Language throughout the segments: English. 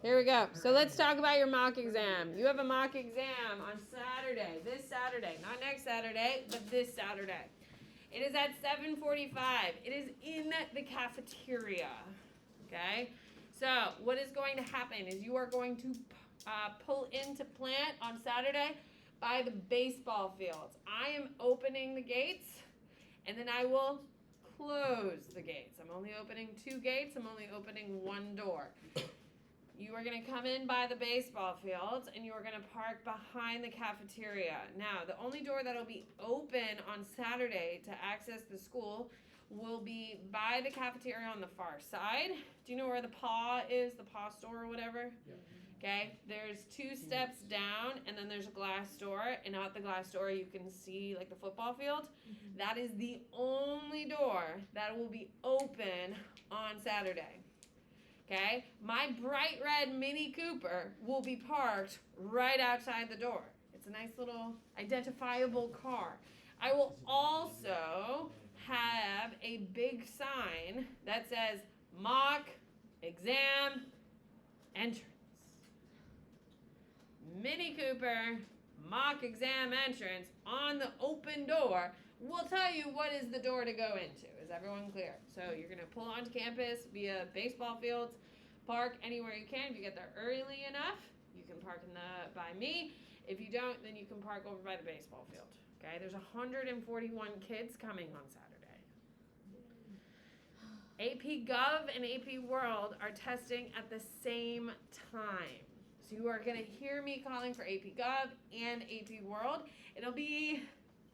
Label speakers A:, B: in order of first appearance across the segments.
A: Here we go. So let's talk about your mock exam. You have a mock exam on Saturday, this Saturday, not next Saturday, but this Saturday. It is at 7:45. It is in the cafeteria, okay? So what is going to happen is you are going to pull into plant on Saturday by the baseball fields. I am opening the gates, and then I will close the gates. I'm only opening 2 gates. I'm only opening 1 door. You are going to come in by the baseball fields, and you are going to park behind the cafeteria. Now, the only door that will be open on Saturday to access the school will be by the cafeteria on the far side. Do you know where the paw is, the paw store or whatever? Yeah. Okay, there's 2 steps down, and then there's a glass door, and out the glass door you can see like the football field. Mm-hmm. That is the only door that will be open on Saturday. Okay, my bright red Mini Cooper will be parked right outside the door. It's a nice little identifiable car. I will also have a big sign that says mock exam entrance. Mini Cooper mock exam entrance on the open door will tell you what is the door to go into. Is everyone clear? So you're going to pull onto campus via baseball fields, park anywhere you can. If you get there early enough, you can park by me. If you don't, then you can park over by the baseball field. Okay, there's 141 kids coming on Saturday. AP Gov and AP World are testing at the same time. So you are going to hear me calling for AP Gov and AP World. It'll be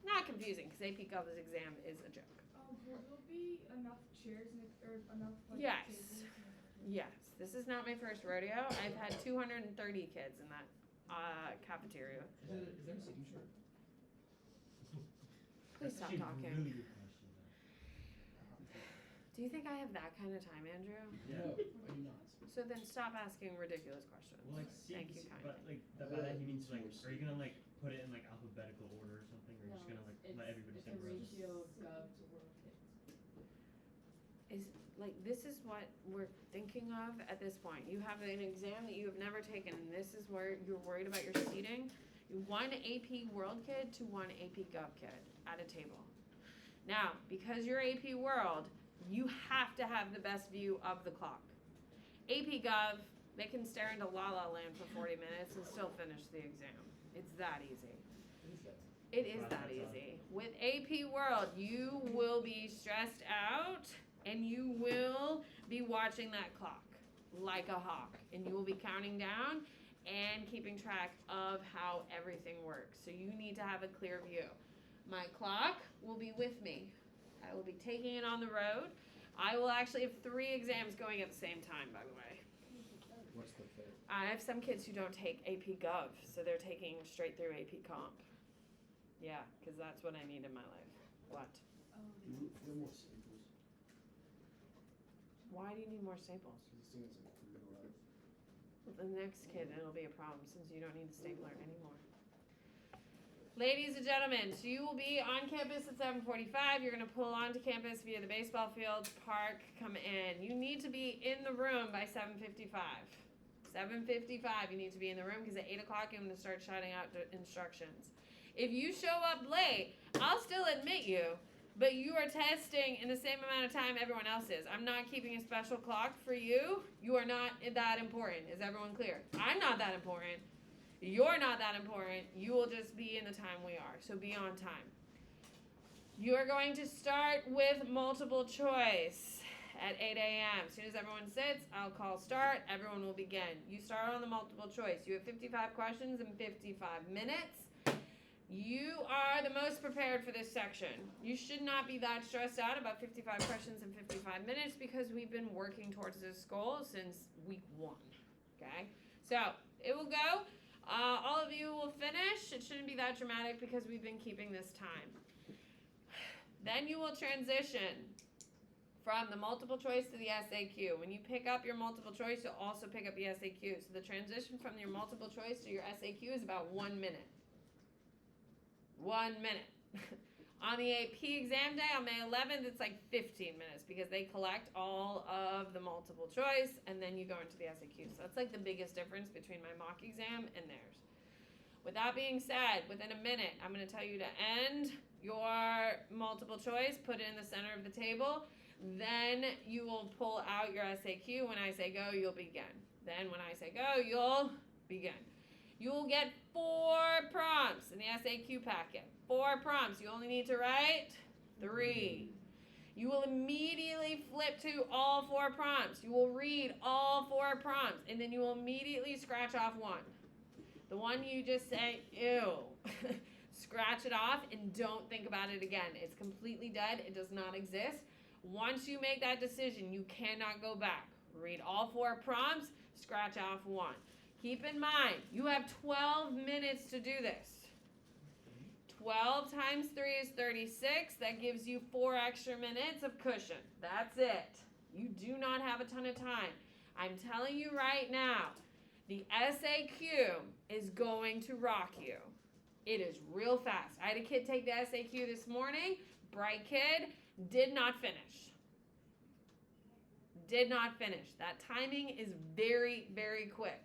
A: not confusing because AP Gov's exam is a joke.
B: Will there be enough chairs or enough
A: Yes.
B: tables?
A: Yes. This is not my first rodeo. I've had 230 kids in that cafeteria.
C: Is there a seating chart?
A: Please stop talking.
C: Really good question.
A: Do you think I have that kind of time, Andrew?
C: No, I do not.
A: So then stop asking ridiculous questions.
C: Well,
A: Thank you kindly.
C: But by that he means like, are you gonna put it in alphabetical order or something, or are you just gonna let everybody say rows?
D: It's a ratio of Gov to World kids.
A: Is this is what we're thinking of at this point. You have an exam that you have never taken, and this is where you're worried about your seating. 1 AP World kid to 1 AP Gov kid at a table. Now, because you're AP World, you have to have the best view of the clock. AP Gov, they can stare into La La Land for 40 minutes and still finish the exam. It's that easy. It is that easy. With AP World, you will be stressed out and you will be watching that clock like a hawk. And you will be counting down and keeping track of how everything works. So you need to have a clear view. My clock will be with me. I will be taking it on the road. I will actually have 3 exams going at the same time, by the way.
C: What's the fit?
A: I have some kids who don't take AP Gov, so they're taking straight through AP Comp. Yeah, because that's what I need in my life. What?
C: Do you more staples?
A: Why do you need more staples? The next kid, it'll be a problem since you don't need a stapler anymore. Ladies and gentlemen, so you will be on campus at 7:45. You're going to pull onto campus via the baseball field, park, come in. You need to be in the room by 7:55. 7:55, you need to be in the room because at 8 o'clock I'm going to start shouting out the instructions. If you show up late, I'll still admit you, but you are testing in the same amount of time everyone else is. I'm not keeping a special clock for you. You are not that important. Is everyone clear? I'm not that important. You're not that important. You will just be in the time we are. So be on time. You are going to start with multiple choice at 8 a.m. As soon as everyone sits, I'll call start. Everyone will begin. You start on the multiple choice. You have 55 questions in 55 minutes. You are the most prepared for this section. You should not be that stressed out about 55 questions in 55 minutes because we've been working towards this goal since week 1. Okay? So it will go. All of you will finish. It shouldn't be that dramatic because we've been keeping this time. Then you will transition from the multiple choice to the SAQ. When you pick up your multiple choice, you'll also pick up the SAQ. So the transition from your multiple choice to your SAQ is about 1 minute. 1 minute. On the AP exam day on May 11th, it's like 15 minutes because they collect all of the multiple choice and then you go into the SAQ. So that's like the biggest difference between my mock exam and theirs. With that being said, within a minute, I'm going to tell you to end your multiple choice, put it in the center of the table. Then you will pull out your SAQ. When I say go, you'll begin. Then when I say go, you'll begin. You will get 4 prompts in the SAQ packet. 4 prompts. You only need to write 3. You will immediately flip to all 4 prompts. You will read all 4 prompts, and then you will immediately scratch off one. The one you just say, ew, scratch it off and don't think about it again. It's completely dead. It does not exist. Once you make that decision, you cannot go back. Read all 4 prompts, scratch off one. Keep in mind, you have 12 minutes to do this. 12 times 3 is 36. That gives you 4 extra minutes of cushion. That's it. You do not have a ton of time. I'm telling you right now, the SAQ is going to rock you. It is real fast. I had a kid take the SAQ this morning. Bright kid. Did not finish. Did not finish. That timing is very, very quick.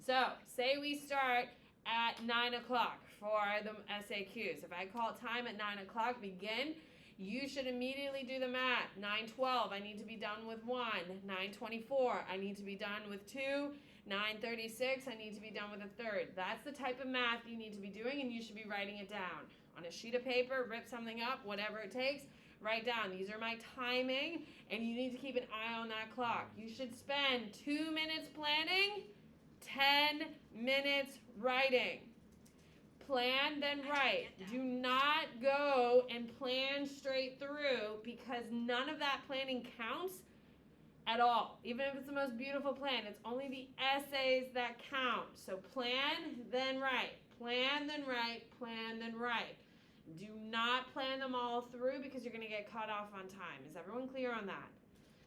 A: So, say we start at 9 o'clock for the SAQs. If I call time at 9 o'clock, begin, you should immediately do the math. 9:12, I need to be done with 1. 9:24, I need to be done with 2. 9:36, I need to be done with a third. That's the type of math you need to be doing, and you should be writing it down. On a sheet of paper, rip something up, whatever it takes, write down. These are my timing, and you need to keep an eye on that clock. You should spend 2 minutes planning, 10 minutes writing. Plan, then write. Do not go and plan straight through because none of that planning counts at all. Even if it's the most beautiful plan, it's only the essays that count. So plan, then write. Plan, then write. Plan, then write. Do not plan them all through because you're going to get caught off on time. Is everyone clear on that?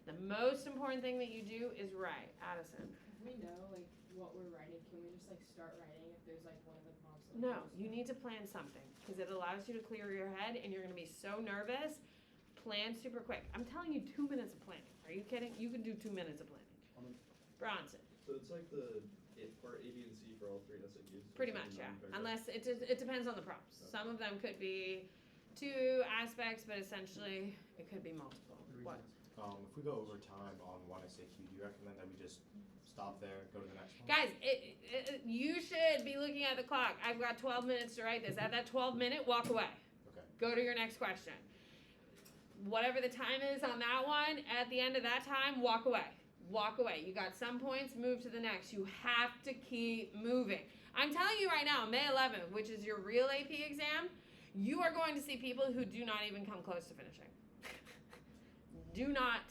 A: The most important thing that you do is write. Addison.
D: If we know like what we're writing, can we just like start writing if there's like one of the prompts? Like
A: No, you need to plan something because it allows you to clear your head and you're going to be so nervous. Plan super quick. I'm telling you 2 minutes of planning. Are you kidding? You can do 2 minutes of planning. Bronson.
E: So it's like the part A, B, and C for all 3 SAQs?
A: Pretty much, yeah. Unless it depends on the prompts. Some of them could be 2 aspects, but essentially it could be multiple. What?
F: If we go over time on one SAQ, do you recommend that we just stop there, go to the next one?
A: Guys, you should be looking at the clock. I've got 12 minutes to write this. At that 12 minute, walk away.
F: Okay.
A: Go to your next question. Whatever the time is on that one, at the end of that time, walk away. Walk away. You got some points, move to the next. You have to keep moving. I'm telling you right now, May 11th, which is your real AP exam, you are going to see people who do not even come close to finishing. Do not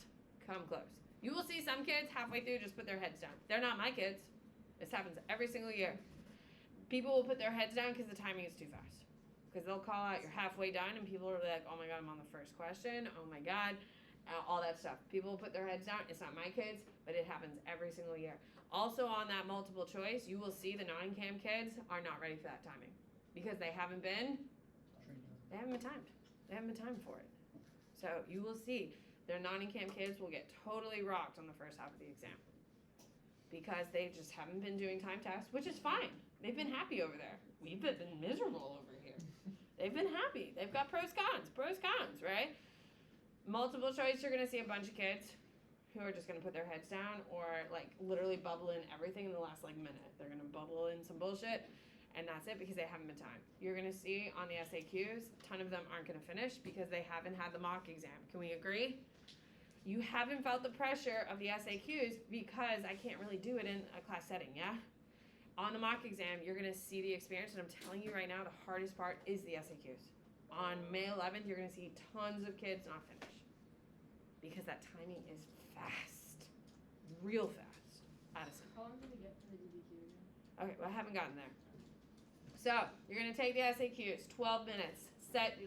A: come close. You will see some kids halfway through just put their heads down. They're not my kids. This happens every single year. People will put their heads down because the timing is too fast. Because they'll call out, you're halfway done, and people are like, oh my God, I'm on the first question. Oh my God. All that stuff. People will put their heads down. It's not my kids, but it happens every single year. Also on that multiple choice, you will see the non-cam kids are not ready for that timing. Because they haven't been timed. They haven't been timed for it. So you will see their non-cam kids will get totally rocked on the first half of the exam. Because they just haven't been doing time tests, which is fine. They've been happy over there. We've been miserable over here. They've been happy. They've got pros, cons, right? Multiple choice, you're going to see a bunch of kids who are just going to put their heads down or like literally bubble in everything in the last like minute. They're going to bubble in some bullshit and that's it because they haven't been timed. You're going to see on the SAQs, a ton of them aren't going to finish because they haven't had the mock exam. Can we agree? You haven't felt the pressure of the SAQs because I can't really do it in a class setting, yeah? On the mock exam, you're going to see the experience, and I'm telling you right now, the hardest part is the SAQs. On May 11th, you're going to see tons of kids not finish because that timing is fast, real fast. Addison.
D: How long did we get for the DBQ again?
A: Okay, well, I haven't gotten there. So, you're going to take the SAQs, 12 minutes.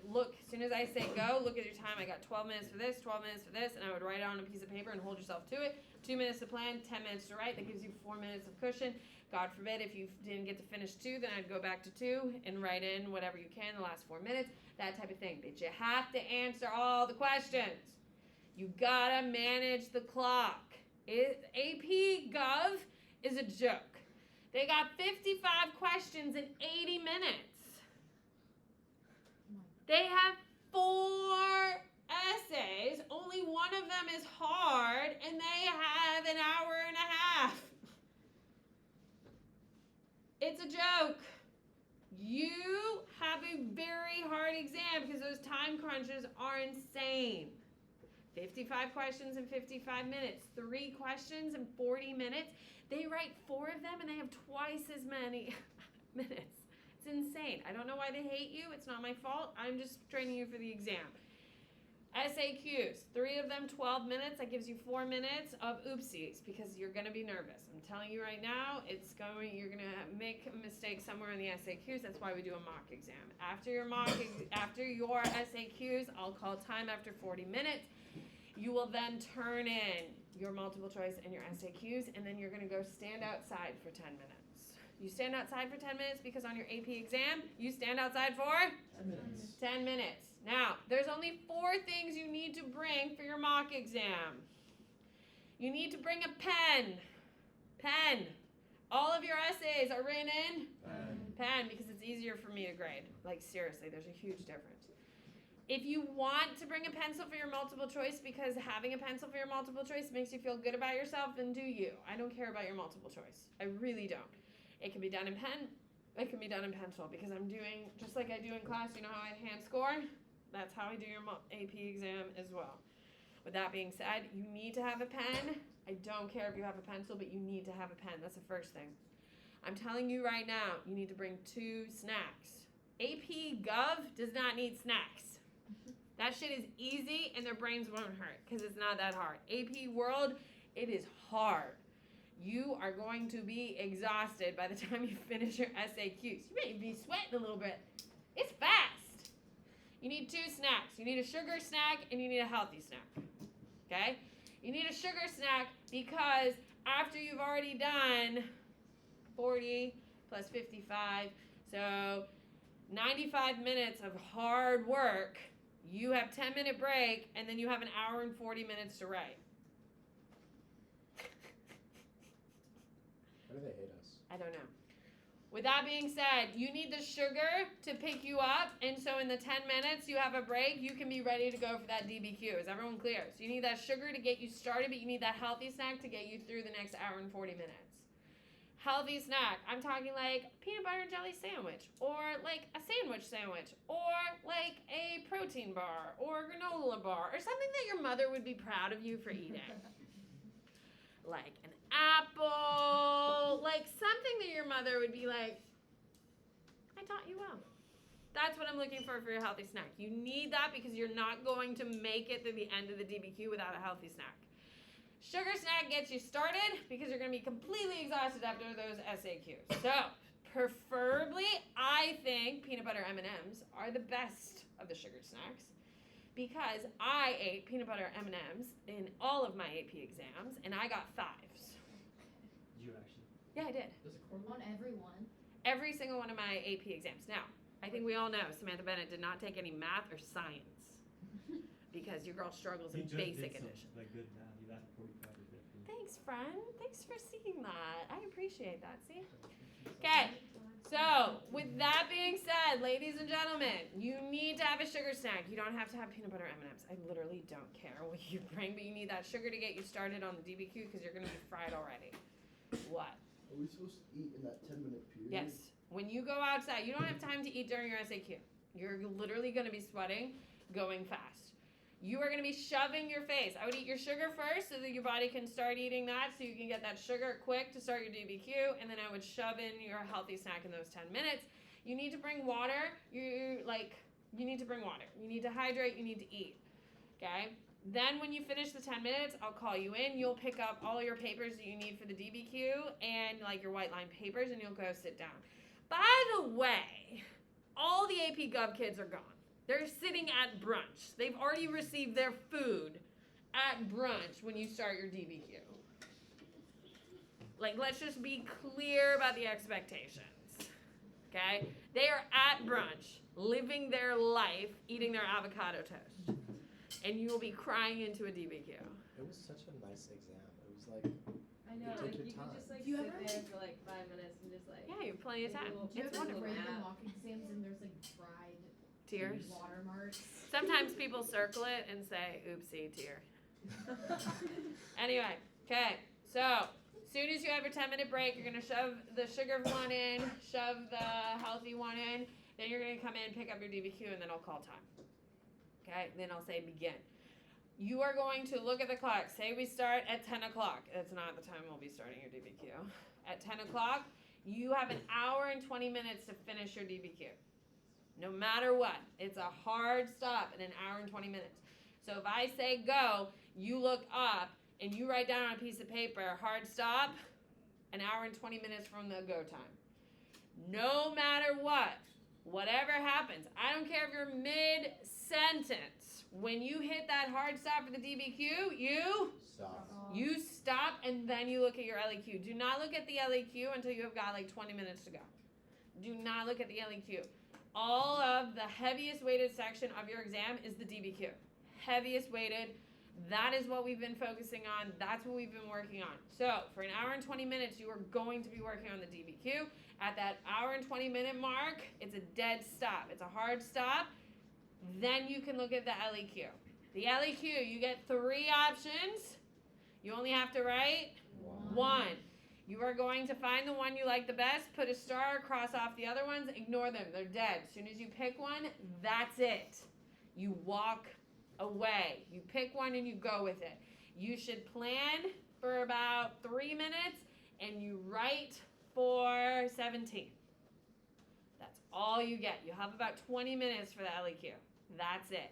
A: look, as soon as I say go, look at your time. I got 12 minutes for this, 12 minutes for this, and I would write it on a piece of paper and hold yourself to it. 2 minutes to plan, 10 minutes to write. That gives you 4 minutes of cushion. God forbid if you didn't get to finish 2, then I'd go back to 2 and write in whatever you can the last 4 minutes, that type of thing. But you have to answer all the questions. You gotta manage the clock. AP Gov is a joke. They got 55 questions in 80 minutes. They have 4 essays. Only one of them is hard, and they have an hour and a half. It's a joke. You have a very hard exam because those time crunches are insane. 55 questions in 55 minutes. 3 questions in 40 minutes. They write 4 of them, and they have twice as many minutes. It's insane. I don't know why they hate you. It's not my fault. I'm just training you for the exam. SAQs, 3 of them, 12 minutes. That gives you 4 minutes of oopsies because you're going to be nervous. I'm telling you right now, you're going to make a mistake somewhere in the SAQs. That's why we do a mock exam. After your SAQs, I'll call time after 40 minutes. You will then turn in your multiple choice and your SAQs, and then you're going to go stand outside for 10 minutes. You stand outside for 10 minutes because on your AP exam, you stand outside for
E: 10 minutes.
A: 10 minutes. Now, there's only 4 things you need to bring for your mock exam. You need to bring a pen. Pen. All of your essays are written in pen because it's easier for me to grade. Like, seriously, there's a huge difference. If you want to bring a pencil for your multiple choice because having a pencil for your multiple choice makes you feel good about yourself, then do you. I don't care about your multiple choice. I really don't. It can be done in pen. It can be done in pencil because I'm doing, just like I do in class, you know how I hand score? That's how I do your AP exam as well. With that being said, you need to have a pen. I don't care if you have a pencil, but you need to have a pen. That's the first thing. I'm telling you right now, you need to bring 2 snacks. AP Gov does not need snacks. That shit is easy and their brains won't hurt because it's not that hard. AP World, it is hard. You are going to be exhausted by the time you finish your SAQs. You may be sweating a little bit. It's fast. You need 2 snacks. You need a sugar snack and you need a healthy snack. Okay? You need a sugar snack because after you've already done 40 plus 55, so 95 minutes of hard work, you have 10-minute break, and then you have an hour and 40 minutes to write.
F: Why do they hate us?
A: I don't know. With that being said, you need the sugar to pick you up, and so in the 10 minutes you have a break, you can be ready to go for that DBQ. Is everyone clear? So you need that sugar to get you started, but you need that healthy snack to get you through the next hour and 40 minutes. Healthy snack, I'm talking like peanut butter and jelly sandwich, or like a sandwich, or like a protein bar, or a granola bar, or something that your mother would be proud of you for eating. Like an apple, like something that your mother would be like, I taught you well. That's what I'm looking for your healthy snack. You need that because you're not going to make it to the end of the DBQ without a healthy snack. Sugar snack gets you started because you're going to be completely exhausted after those SAQs. So, preferably, I think peanut butter M&Ms are the best of the sugar snacks because I ate peanut butter M&Ms in all of my AP exams, and I got 5s.
C: Did you actually?
A: Yeah, I did.
E: Does it correlate?
D: On everyone.
A: Every single one of my AP exams. Now, I think we all know Samantha Bennett did not take any math or science because your girl struggles in basic edition.
C: Like good math. You got 45 or 50.
A: Thanks, friend. Thanks for seeing that. I appreciate that. See? Okay. So, with that being said, ladies and gentlemen, you need to have a sugar snack. You don't have to have peanut butter M&Ms. I literally don't care what you bring, but you need that sugar to get you started on the DBQ because you're going to be fried already. What?
G: Are we supposed to eat in that 10-minute period?
A: Yes. When you go outside, you don't have time to eat during your SAQ. You're literally going to be sweating, going fast. You are going to be shoving your face. I would eat your sugar first so that your body can start eating that so you can get that sugar quick to start your DBQ, and then I would shove in your healthy snack in those 10 minutes. You need to bring water. You need to bring water. You need to hydrate. You need to eat. Okay? Then when you finish the 10 minutes, I'll call you in. You'll pick up all your papers that you need for the DBQ and like your white line papers, and you'll go sit down. By the way, all the AP Gov kids are gone. They're sitting at brunch. They've already received their food at brunch when you start your DBQ. Like, let's just be clear about the expectations. Okay? They are at brunch, living their life, eating their avocado toast. And you will be crying into a DBQ.
F: It was such a nice exam. It was like,
D: I know,
F: You
D: like
F: took your
D: you
F: time.
D: could just like
H: Do you
D: sit
H: ever,
D: there
H: like-
D: for like 5 minutes and just like
A: Yeah, you have plenty of
D: Maybe
A: time.
D: we'll-
H: Do you
A: It's
H: ever
A: wonderful.
H: grade the
D: Map.
H: mock exams and there's like dried
A: Tears.
H: watermarks?
A: Sometimes people circle it and say, oopsie, tear. Anyway, okay, so as soon as you have your 10-minute break, you're going to shove the sugar one in, shove the healthy one in, then you're going to come in, pick up your DBQ, and then I'll call time. Okay, then I'll say begin. You are going to look at the clock. Say we start at 10 o'clock. That's not the time we'll be starting your DBQ. At 10 o'clock, you have an hour and 20 minutes to finish your DBQ. No matter what, it's a hard stop in an hour and 20 minutes. So if I say go, you look up and you write down on a piece of paper, hard stop, an hour and 20 minutes from the go time. No matter what, whatever happens, I don't care if you're mid-sentence. When you hit that hard stop for the DBQ,
F: stop.
A: you stop and then you look at your LEQ. Do not look at the LEQ until you have got like 20 minutes to go. Do not look at the LEQ. All of the heaviest weighted section of your exam is the DBQ. Heaviest weighted. That is what we've been focusing on. That's what we've been working on. So for an hour and 20 minutes, you are going to be working on the DBQ. At that hour and 20 minute mark, it's a dead stop. It's a hard stop. Then you can look at the LEQ. The LEQ, you get 3 options. You only have to write one. You are going to find the one you like the best, put a star, cross off the other ones, ignore them. They're dead. As soon as you pick one, that's it. You walk away. You pick one and you go with it. You should plan for about 3 minutes and you write for 17. That's all you get. You have about 20 minutes for the LEQ. That's it.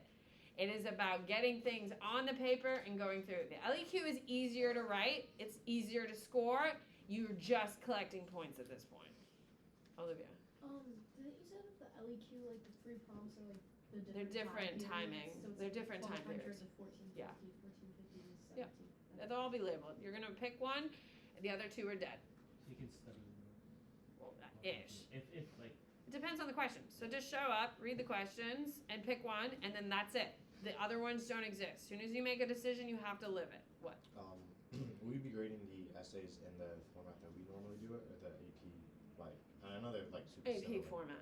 A: It is about getting things on the paper and going through. The LEQ is easier to write. It's easier to score. You're just collecting points at this point. Olivia.
H: Didn't you say that the LEQ, like the 3 prompts are like the different
A: They're different
H: time
A: timing.
H: periods, so it's
A: They're
H: like
A: different time
H: 1200
A: periods.
H: to 1450,
A: Yeah.
H: 1450 to 17.
A: Yep. They'll all be labeled. You're going to pick one, and the other 2 are dead.
C: You can study.
A: Well, ish.
C: If like.
A: It depends on the question. So just show up, read the questions, and pick one, and then that's it. The other ones don't exist. As soon as you make a decision, you have to live it. What?
F: Will you be grading the essays in the format that we normally do it, or the AP, like, I know they're like super
A: AP
F: similar.
A: format.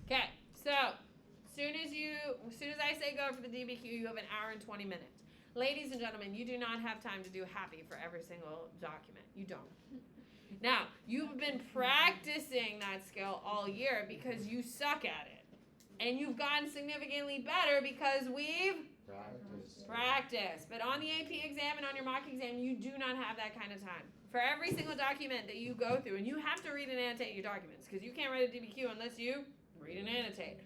A: Okay, so as soon as I say go for the DBQ, you have an hour and 20 minutes. Ladies and gentlemen, you do not have time to do happy for every single document. You don't. Now, you've been practicing that skill all year because you suck at it. And you've gotten significantly better because we've practiced. But on the AP exam and on your mock exam, you do not have that kind of time. For every single document that you go through, and you have to read and annotate your documents because you can't write a DBQ unless you read and annotate.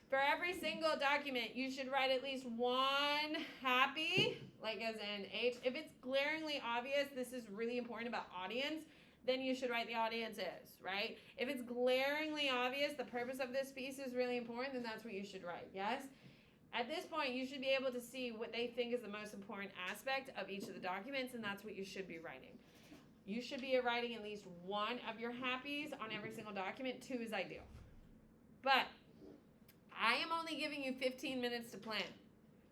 A: For every single document, you should write at least one happy, like as in H. If it's glaringly obvious, this is really important about audience, then you should write the audience is, right? If it's glaringly obvious, the purpose of this piece is really important, then that's what you should write, yes? At this point, you should be able to see what they think is the most important aspect of each of the documents, and that's what you should be writing. You should be writing at least one of your happies on every single document. 2 is ideal. But I am only giving you 15 minutes to plan.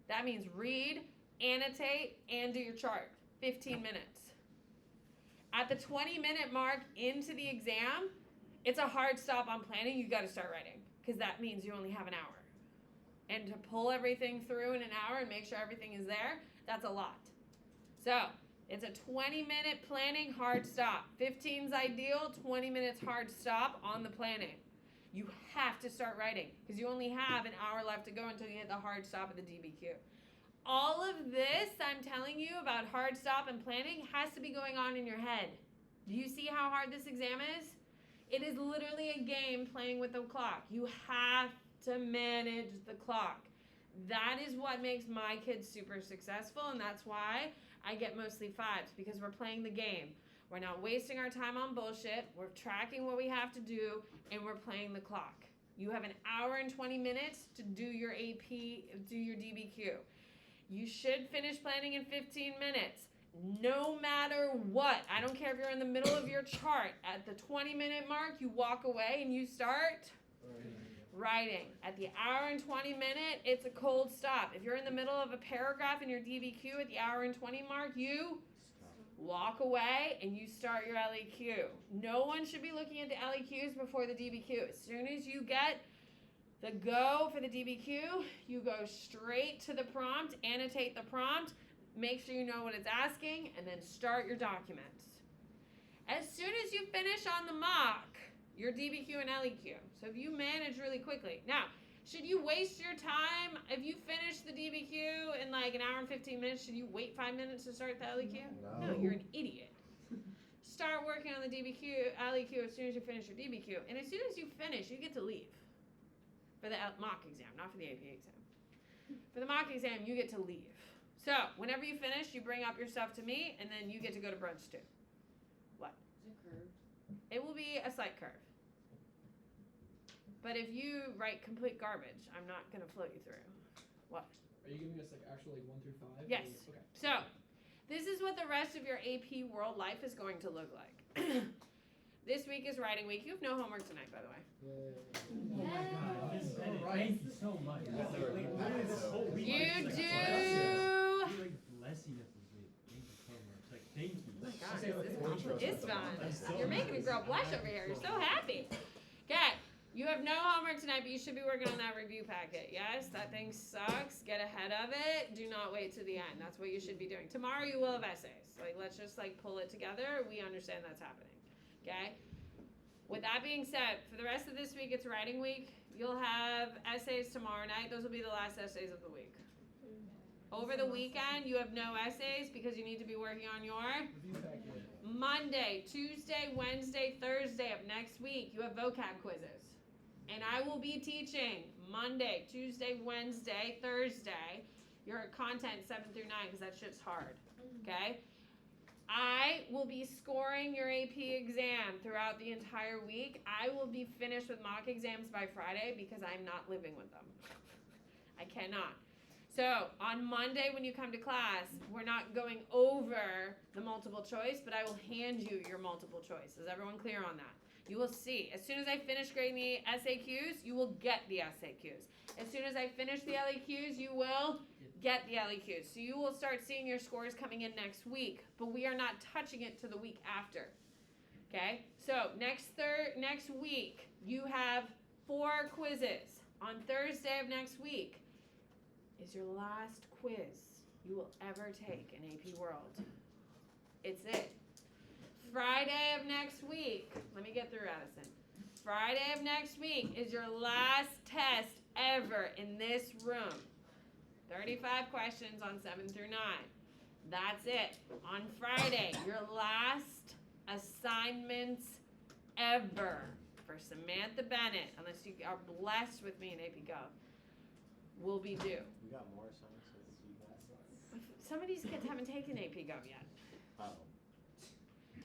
A: That means read, annotate, and do your chart. 15 minutes. At the 20-minute mark into the exam, it's a hard stop on planning. You got to start writing because that means you only have an hour. And to pull everything through in an hour and make sure everything is there, that's a lot. So it's a 20-minute planning hard stop. 15's ideal, 20 minutes hard stop on the planning. You have to start writing because you only have an hour left to go until you hit the hard stop of the DBQ. All of this I'm telling you about hard stop and planning has to be going on in your head. Do you see how hard this exam is? It is literally a game playing with the clock. You have to manage the clock. That is what makes my kids super successful, and that's why I get mostly 5s because we're playing the game. We're not wasting our time on bullshit. We're tracking what we have to do, and we're playing the clock. You have an hour and 20 minutes to do your AP, do your DBQ. You should finish planning in 15 minutes. No matter what. I don't care if you're in the middle of your chart. At the 20-minute mark, you walk away and you start writing. At the hour and 20 minute, it's a cold stop. If you're in the middle of a paragraph in your DBQ at the hour and 20 mark, you walk away and you start your LEQ. No one should be looking at the LEQs before the DBQ. As soon as you get the go for the DBQ, you go straight to the prompt, annotate the prompt, make sure you know what it's asking, and then start your documents. As soon as you finish on the mock, your DBQ and LEQ. So if you manage really quickly. Now, should you waste your time if you finish the DBQ in like an hour and 15 minutes? Should you wait 5 minutes to start the LEQ? No, you're an idiot. Start working on the DBQ, LEQ as soon as you finish your DBQ. And as soon as you finish, you get to leave for the mock exam, not for the AP exam. For the mock exam, you get to leave. So whenever you finish, you bring up your stuff to me, and then you get to go to brunch too. What?
D: Is it curved?
A: It will be a slight curve. But if you write complete garbage, I'm not going to float you through. What?
I: Are you giving us like actual like 1 through 5?
A: Yes.
I: Okay.
A: So, this is what the rest of your AP World Life is going to look like. This week is writing week. You have no homework tonight, by the way.
C: Oh my god, Miss Bennett,
I: Right.
C: thank you so much.
F: Yeah,
C: Like,
F: they're
C: literally this whole week.
A: You
C: it's
A: do.
C: You're like blessing us this week. Thank you so much. Like, thank you.
A: Oh my God,
I: Say like
A: this
I: four
A: compliment is fun.
C: I'm so
A: You're making a
C: happy.
A: girl blush over here. You're so happy. Okay, you have no homework tonight, but you should be working on that review packet. Yes, that thing sucks. Get ahead of it. Do not wait to the end. That's what you should be doing. Tomorrow you will have essays. Like, let's just like pull it together. We understand that's happening. Okay? With that being said, for the rest of this week, it's writing week. You'll have essays tomorrow night. Those will be the last essays of the week. Over the weekend, you have no essays because you need to be working on your
I: Review packet.
A: Monday, Tuesday, Wednesday, Thursday of next week. You have vocab quizzes. And I will be teaching Monday, Tuesday, Wednesday, Thursday, your content 7 through 9 because that shit's hard. Okay? I will be scoring your AP exam throughout the entire week. I will be finished with mock exams by Friday because I'm not living with them. I cannot. So on Monday when you come to class, we're not going over the multiple choice, but I will hand you your multiple choice. Is everyone clear on that? You will see. As soon as I finish grading the SAQs, you will get the SAQs. As soon as I finish the LEQs, you will get the LEQs. So you will start seeing your scores coming in next week, but we are not touching it to the week after. Okay? So next week, you have 4 quizzes. On Thursday of next week is your last quiz you will ever take in AP World. It's it. Friday of next week, let me get through, Addison. Friday of next week is your last test ever in this room. 35 questions on 7 through 9. That's it. On Friday, your last assignments ever for Samantha Bennett, unless you are blessed with me in AP Gov, will be due.
F: We got more assignments with you guys.
A: Some of these kids haven't taken AP Gov yet.
F: Oh.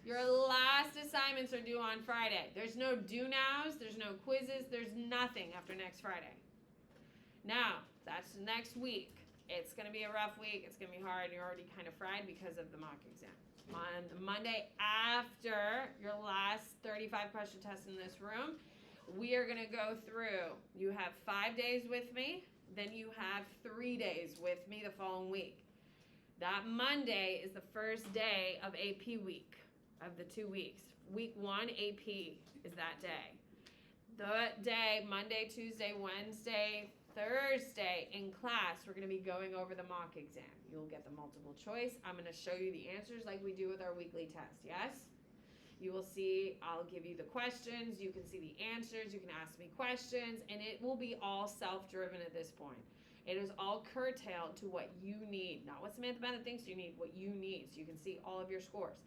A: Your last assignments are due on Friday. There's no due nows, there's no quizzes, there's nothing after next Friday. Now, that's next week. It's going to be a rough week. It's going to be hard. You're already kind of fried because of the mock exam. On the Monday after your last 35 question test in this room, we are going to go through. You have 5 days with me. Then you have 3 days with me the following week. That Monday is the first day of AP week of the 2 weeks. Week 1 AP is that day. The day, Monday, Tuesday, Wednesday, Thursday in class, we're going to be going over the mock exam. You'll get the multiple choice. I'm going to show you the answers like we do with our weekly test, yes? You will see, I'll give you the questions, you can see the answers, you can ask me questions, and it will be all self-driven at this point. It is all curtailed to what you need, not what Samantha Bennett thinks you need, what you need, so you can see all of your scores.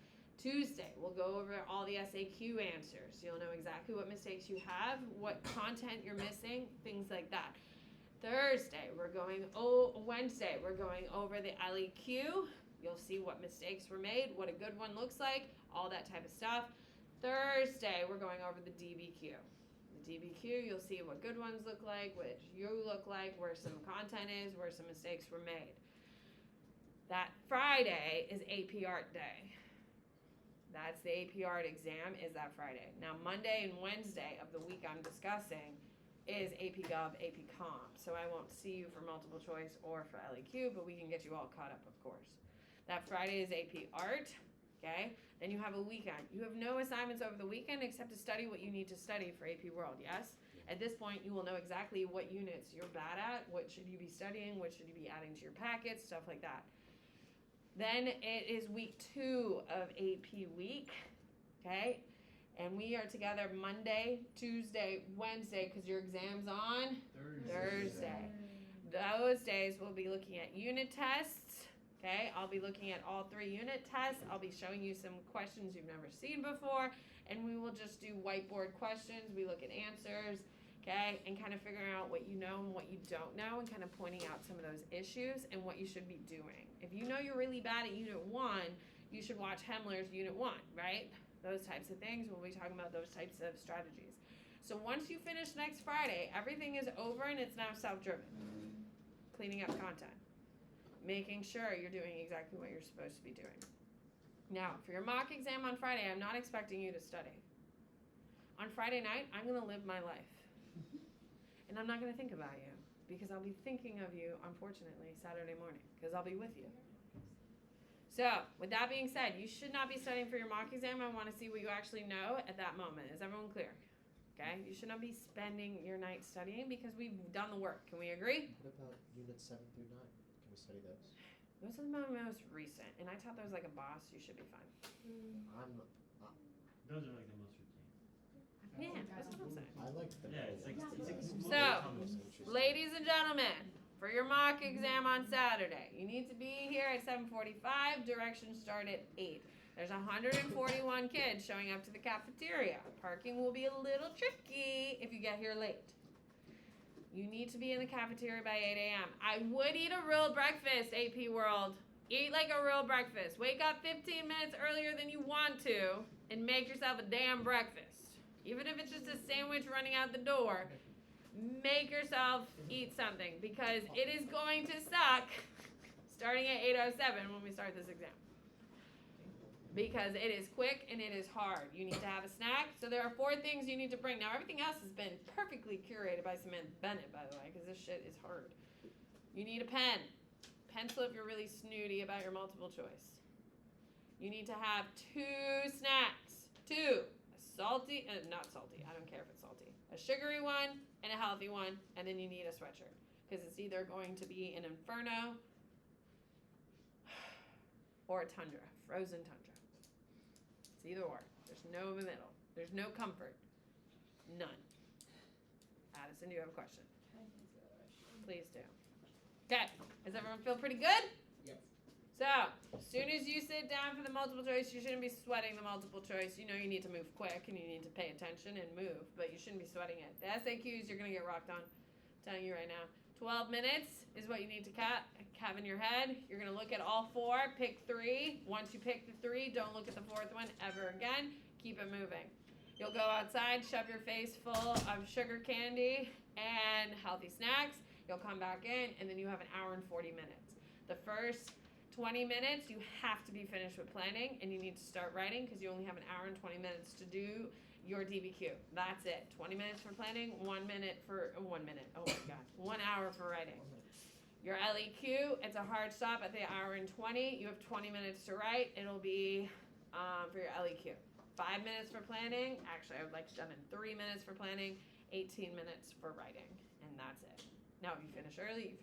A: Tuesday, we'll go over all the SAQ answers. You'll know exactly what mistakes you have, what content you're missing, things like that. Thursday, Wednesday, we're going over the LEQ. You'll see what mistakes were made, what a good one looks like, all that type of stuff. Thursday, we're going over the DBQ. The DBQ, you'll see what good ones look like, what you look like, where some content is, where some mistakes were made. That Friday is AP Art Day. That's the AP Art exam is that Friday. Now Monday and Wednesday of the week I'm discussing is AP Gov, AP Comp. So I won't see you for multiple choice or for LEQ, but we can get you all caught up, of course. That Friday is AP Art, okay? Then you have a weekend. You have no assignments over the weekend except to study what you need to study for AP World, yes? At this point, you will know exactly what units you're bad at, what should you be studying, what should you be adding to your packets, stuff like that. Then it is week 2 of AP week, okay? And we are together Monday, Tuesday, Wednesday, because your exam's on Thursday. Those days we'll be looking at unit tests, okay? I'll be looking at all 3 unit tests. I'll be showing you some questions you've never seen before, and we will just do whiteboard questions. We look at answers, okay? And kind of figuring out what you know and what you don't know and kind of pointing out some of those issues and what you should be doing. If you know you're really bad at Unit 1, you should watch Hemler's Unit 1, right? Those types of things. We'll be talking about those types of strategies. So once you finish next Friday, everything is over and it's now self-driven. Cleaning up content. Making sure you're doing exactly what you're supposed to be doing. Now, for your mock exam on Friday, I'm not expecting you to study. On Friday night, I'm going to live my life. And I'm not going to think about you because I'll be thinking of you, unfortunately, Saturday morning because I'll be with you. So, with that being said, you should not be studying for your mock exam. I want to see what you actually know at that moment. Is everyone clear? Okay? You should not be spending your night studying because we've done the work. Can we agree?
F: What about units 7 through 9? Can we study those?
A: Those are the most recent. And I taught those like a boss. You should be fine.
C: Those are like the most routine.
A: Yeah, that's what I'm saying.
F: I like the
C: Yeah, it's like
A: So,
C: common.
A: Ladies and gentlemen, for your mock exam on Saturday, you need to be here at 7:45. Directions start at 8. There's 141 kids showing up to the cafeteria. Parking will be a little tricky if you get here late. You need to be in the cafeteria by 8 a.m. I would eat a real breakfast, AP World. Eat like a real breakfast. Wake up 15 minutes earlier than you want to and make yourself a damn breakfast. Even if it's just a sandwich running out the door, make yourself eat something because it is going to suck starting at 8:07 when we start this exam. Because it is quick and it is hard. You need to have a snack. So there are 4 things you need to bring. Now everything else has been perfectly curated by Samantha Bennett, by the way, because this shit is hard. You need a pen. Pencil if you're really snooty about your multiple choice. You need to have 2 snacks. 2. A salty, not salty, I don't care if it's salty. A sugary one and a healthy one, and then you need a sweatshirt. Because it's either going to be an inferno or a tundra, frozen tundra. It's either or. There's no middle. There's no comfort. None. Addison, do you have a question? Please do. Okay. Does everyone feel pretty good?
I: Yep.
A: So, as soon as you sit down for the multiple choice, you shouldn't be sweating the multiple choice. You know you need to move quick and you need to pay attention and move, but you shouldn't be sweating it. The SAQs, you're going to get rocked on. I'm telling you right now. 12 minutes is what you need to have in your head. You're going to look at all 4, pick 3. Once you pick the 3, don't look at the 4th one ever again. Keep it moving. You'll go outside, shove your face full of sugar candy and healthy snacks. You'll come back in, and then you have an hour and 40 minutes. The first 20 minutes, you have to be finished with planning, and you need to start writing because you only have an hour and 20 minutes to do your DBQ. That's it. 20 minutes for planning, 1 minute for 1 minute. Oh my God. 1 hour for writing. Your LEQ, it's a hard stop at the hour and 20. You have 20 minutes to write. It'll be for your LEQ. 5 minutes for planning. Actually, I would like to done in 3 minutes for planning, 18 minutes for writing, and that's it. Now, if you finish early,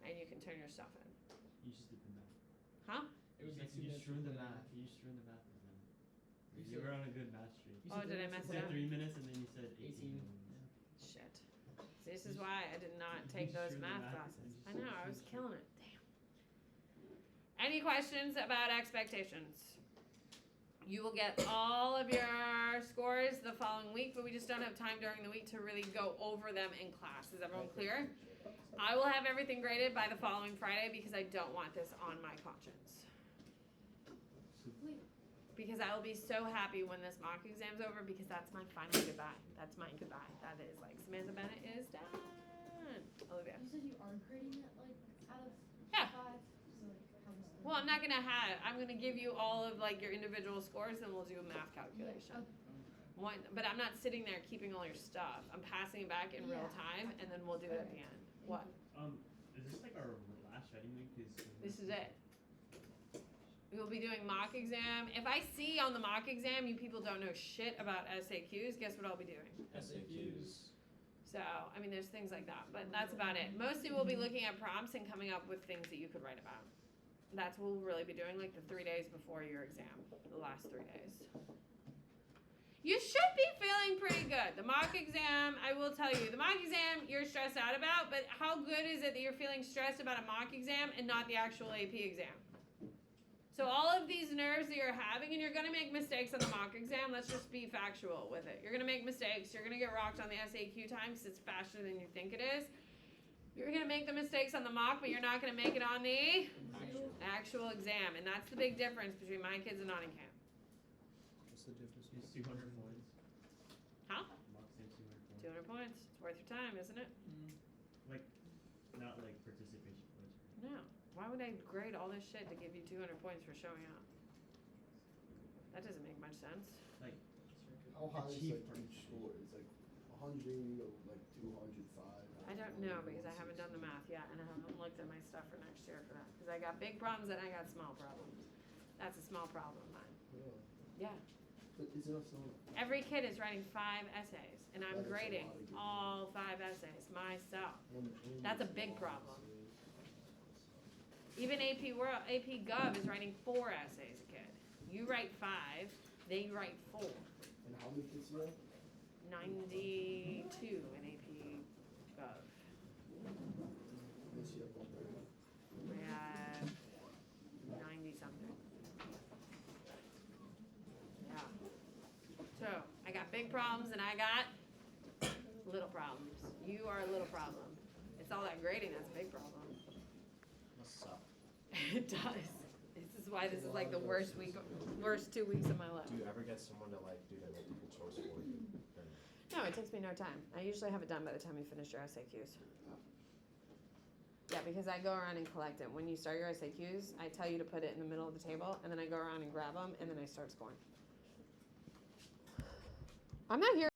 A: and you can turn your stuff in.
C: You just did the math.
A: Huh?
I: It was
C: You
I: like
C: just
I: 2 minutes
C: ruined
I: for
C: the
I: planning.
C: math. You just ruined the math with them.
I: You
C: You
I: said-
C: were on a good math streak.
I: You
A: Oh,
I: said
A: did I
I: 3
A: mess
C: You
A: it
C: said
A: up?
C: 3 minutes and then you said 18.
I: 18.
A: Shit. See, this is why I did not
C: You
A: take
C: just
A: those
C: ruined the
A: math
C: math.
A: classes.
C: You
A: I
C: just
A: know, I was
C: finished it.
A: killing it. Damn. Any questions about expectations? You will get all of your scores the following week, but we just don't have time during the week to really go over them in class. Is everyone clear? I will have everything graded by the following Friday because I don't want this on my conscience. because I will be so happy when this mock exam's over because that's my final goodbye. That's my goodbye. That is like Samantha Bennett is done. Olivia.
H: You said you are grading it like out of
A: Yeah.
H: 5. So like how much?
A: Well, I'm not gonna have. I'm gonna give you all of like your individual scores, and we'll do a math calculation.
H: Okay.
A: But I'm not sitting there keeping all your stuff. I'm passing it back in real
H: Yeah.
A: time, and then we'll do it at the end. What?
C: Is this like our last writing week?
A: This is it. We'll be doing mock exam. If I see on the mock exam you people don't know shit about SAQs, guess what I'll be doing?
F: SAQs.
A: So, I mean, there's things like that, but that's about it. Mostly we'll be looking at prompts and coming up with things that you could write about. That's what we'll really be doing, like the 3 days before your exam, the last 3 days. You should be feeling pretty good. The mock exam, I will tell you, the mock exam you're stressed out about, but how good is it that you're feeling stressed about a mock exam and not the actual AP exam? So all of these nerves that you're having, and you're going to make mistakes on the mock exam, let's just be factual with it. You're going to make mistakes. You're going to get rocked on the SAQ time because it's faster than you think it is. You're going to make the mistakes on the mock, but you're not going to make it on the actual exam. And that's the big difference between my kids and Nottingham.
F: What's the difference?
C: It's 200 points.
A: Huh?
C: Mock exam 200 points.
A: 200 points. It's worth your time, isn't it?
C: Like, not like participation points.
A: No. Why would I grade all this shit to give you 200 points for showing up? That doesn't make much sense.
C: Like,
G: How high is
C: achieve
G: like each score? It's like 180 or like 205.
A: I don't know because I haven't done the math yet and I haven't looked at my stuff for next year for that. Because I got big problems and I got small problems. That's a small problem of mine.
G: Yeah.
A: Yeah.
G: But is enough so?
A: Every kid is writing 5 essays and I'm
G: That is a
A: grading
G: lot of good
A: all 5 essays myself. That's a big problem. Even AP Gov is writing 4 essays a kid. You write 5, they write 4.
G: And how many kids do you have?
A: 92 in AP Gov.
G: This year, one better.
A: We have 90 something. Yeah. So I got big problems and I got little problems. You are a little problem. It's all that grading that's a big problem.
F: Must suck.
A: It does. This is why this is like the worst 2 weeks of my life.
F: Do you ever get someone to like do the multiple choice for you? Or no?
A: No, it takes me no time. I usually have it done by the time you finish your SAQs. Yeah, because I go around and collect it. When you start your SAQs, I tell you to put it in the middle of the table, and then I go around and grab them, and then I start scoring. I'm not here